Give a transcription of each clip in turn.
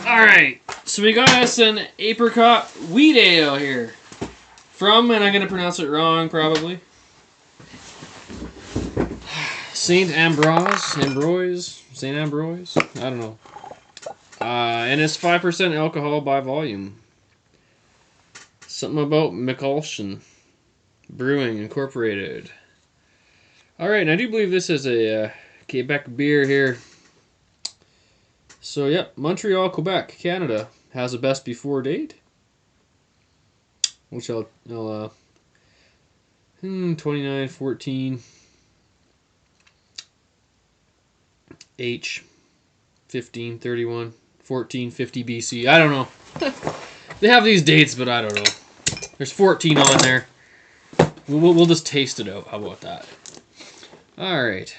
Alright, so we got us an Apricot wheat ale here. From, and I'm going to pronounce it wrong probably, St. Ambroise, St. Ambroise, I don't know. And it's 5% alcohol by volume. Something about McCulshan Brewing Incorporated. Alright, and I do believe this is a Quebec beer here. So, yep, Montreal, Quebec, Canada has a best before date. Which I'll 2914 H 1531 1450 BC. I don't know. They have these dates, but I don't know. There's 14 on there. We'll just taste it out. How about that? All right.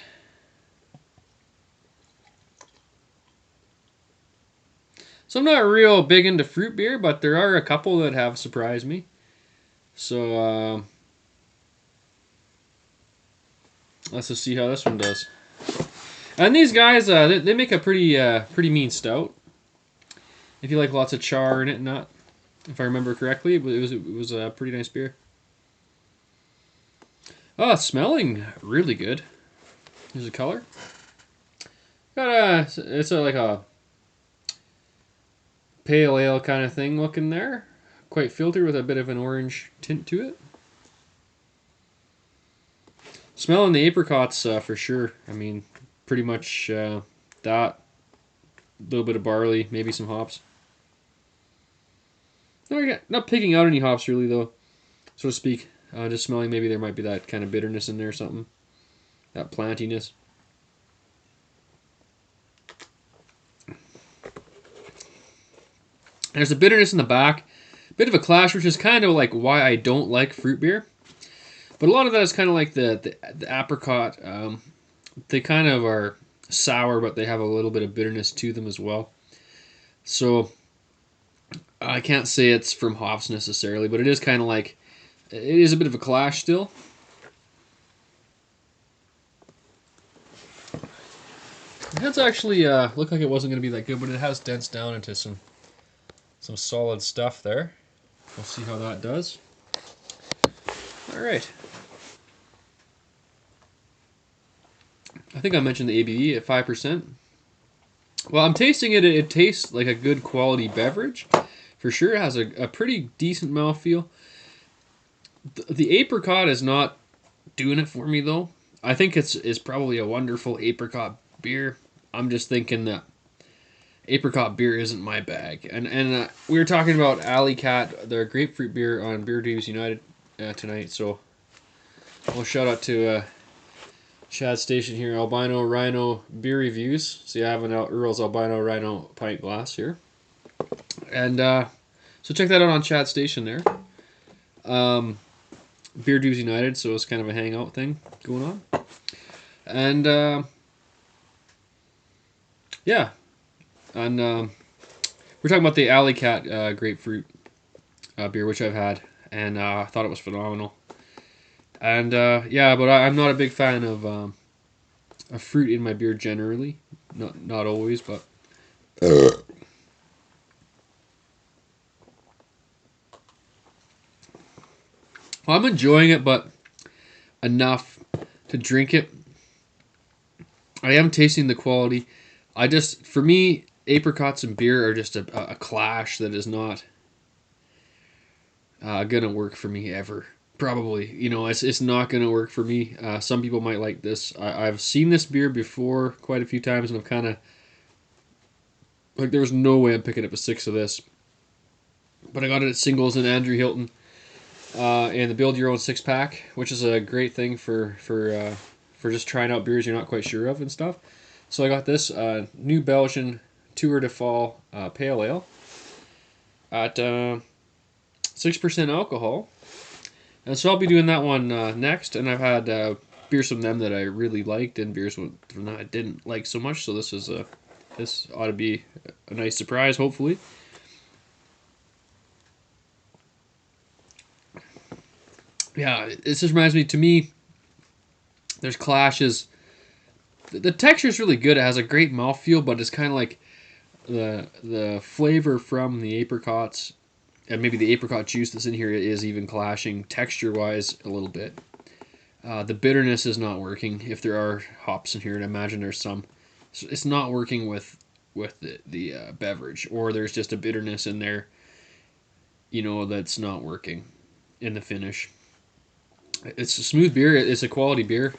So I'm not real big into fruit beer, but there are a couple that have surprised me. So let's just see how this one does. And these guys, they make a pretty mean stout. If you like lots of char in it, and not, if I remember correctly, but it was a pretty nice beer. Oh, it's smelling really good. Here's the color. It's like a pale ale kind of thing looking there. Quite filtered with a bit of an orange tint to it. Smelling the apricots for sure. I mean, pretty much that. A little bit of barley, maybe some hops. Not picking out any hops really though, so to speak. Just smelling maybe there might be that kind of bitterness in there or something. That plantiness. There's a bitterness in the back. Bit of a clash, which is kind of like why I don't like fruit beer. But a lot of that is kind of like the apricot. They kind of are sour, but they have a little bit of bitterness to them as well. So I can't say it's from hops necessarily, but it is kind of like, it is a bit of a clash still. It does actually look like it wasn't going to be that good, but it has densed down into some solid stuff there. We'll see how that does. All right. I think I mentioned the ABV at 5%. Well, I'm tasting it. It tastes like a good quality beverage. For sure, it has a pretty decent mouthfeel. The apricot is not doing it for me, though. I think it's probably a wonderful apricot beer. I'm just thinking that apricot beer isn't my bag. And we were talking about Alley Cat, their grapefruit beer on Beer United tonight. So, well, shout out to Chad Station here, Albino Rhino Beer Reviews. See, I have an Earl's Albino Rhino pint glass here. And so check that out on Chad Station there. Beer Dues United, so it's kind of a hangout thing going on. And yeah. And we're talking about the Alley Cat grapefruit beer, which I've had. And I thought it was phenomenal. And yeah, but I'm not a big fan of fruit in my beer generally. Not always, but well, I'm enjoying it, but enough to drink it. I am tasting the quality. For me, apricots and beer are just a clash that is not gonna work for me ever. Probably, it's not going to work for me. Some people might like this. I've seen this beer before quite a few times, and I've kind of like there was no way I'm picking up a 6 of this. But I got it at Singles in Andrew Hilton, and the Build Your Own 6-pack, which is a great thing for just trying out beers you're not quite sure of and stuff. So I got this New Belgian Tour de Fall Pale Ale at 6% alcohol. And so I'll be doing that one next. And I've had beers from them that I really liked and beers from them that I didn't like so much. So this ought to be a nice surprise, hopefully. Yeah, this just reminds me, to me, there's clashes. The texture is really good. It has a great mouthfeel, but it's kind of like the flavor from the apricots, and maybe the apricot juice that's in here is even clashing texture-wise a little bit. The bitterness is not working. If there are hops in here, and I imagine there's some, it's not working with the beverage, or there's just a bitterness in there, that's not working in the finish. It's a smooth beer. It's a quality beer.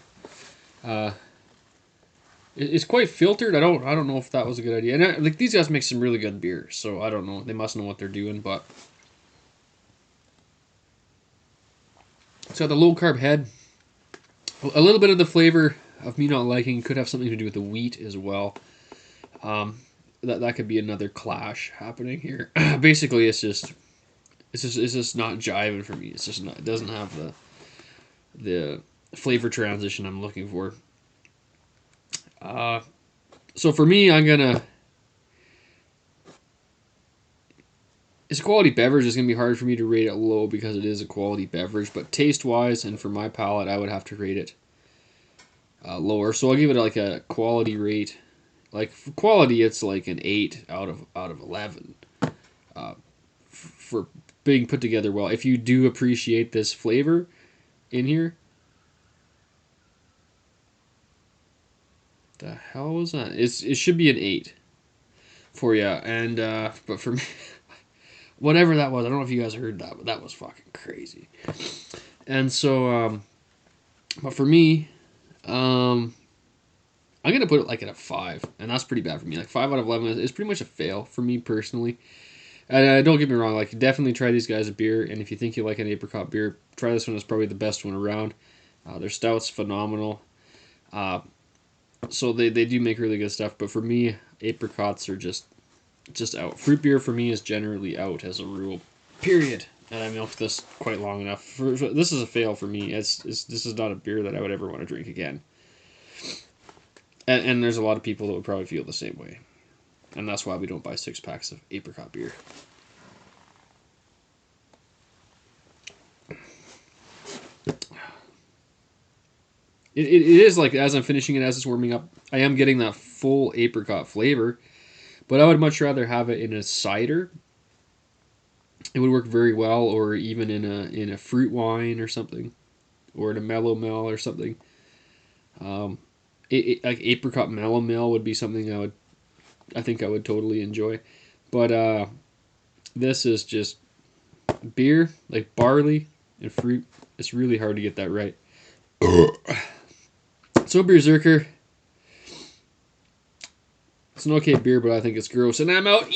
It's quite filtered. I don't know if that was a good idea. And like these guys make some really good beer, so I don't know. They must know what they're doing. But it's got the low carb head. A little bit of the flavor of me not liking could have something to do with the wheat as well. That could be another clash happening here. Basically, it's just not jiving for me. It's just not. It doesn't have the flavor transition I'm looking for. So for me, it's a quality beverage. It's going to be hard for me to rate it low because it is a quality beverage. But taste-wise and for my palate, I would have to rate it lower. So I'll give it like a quality rate. Like for quality, it's like an 8 out of 11 for being put together well. If you do appreciate this flavor in here. The hell was that? It should be an 8 for you. And but for me, whatever that was, I don't know if you guys heard that, but that was fucking crazy. And so, but for me, I'm gonna put it like at a 5, and that's pretty bad for me. Like 5 out of 11 is pretty much a fail for me personally. And don't get me wrong, like definitely try these guys a beer, and if you think you like an apricot beer, try this one. It's probably the best one around. Their stout's phenomenal. So they do make really good stuff, but for me, apricots are just out. Fruit beer for me is generally out as a rule. Period. And I milked this quite long enough. This is a fail for me. This is not a beer that I would ever want to drink again. And there's a lot of people that would probably feel the same way. And that's why we don't buy 6-packs of apricot beer. It is like, as I'm finishing it, as it's warming up, I am getting that full apricot flavor, but I would much rather have it in a cider. It would work very well, or even in a fruit wine or something, or in a mellow mel or something. Like apricot mellow mel would be something I think I would totally enjoy. But this is just beer, like barley and fruit. It's really hard to get that right. So Beerzerker, it's an okay beer, but I think it's gross, and I'm out.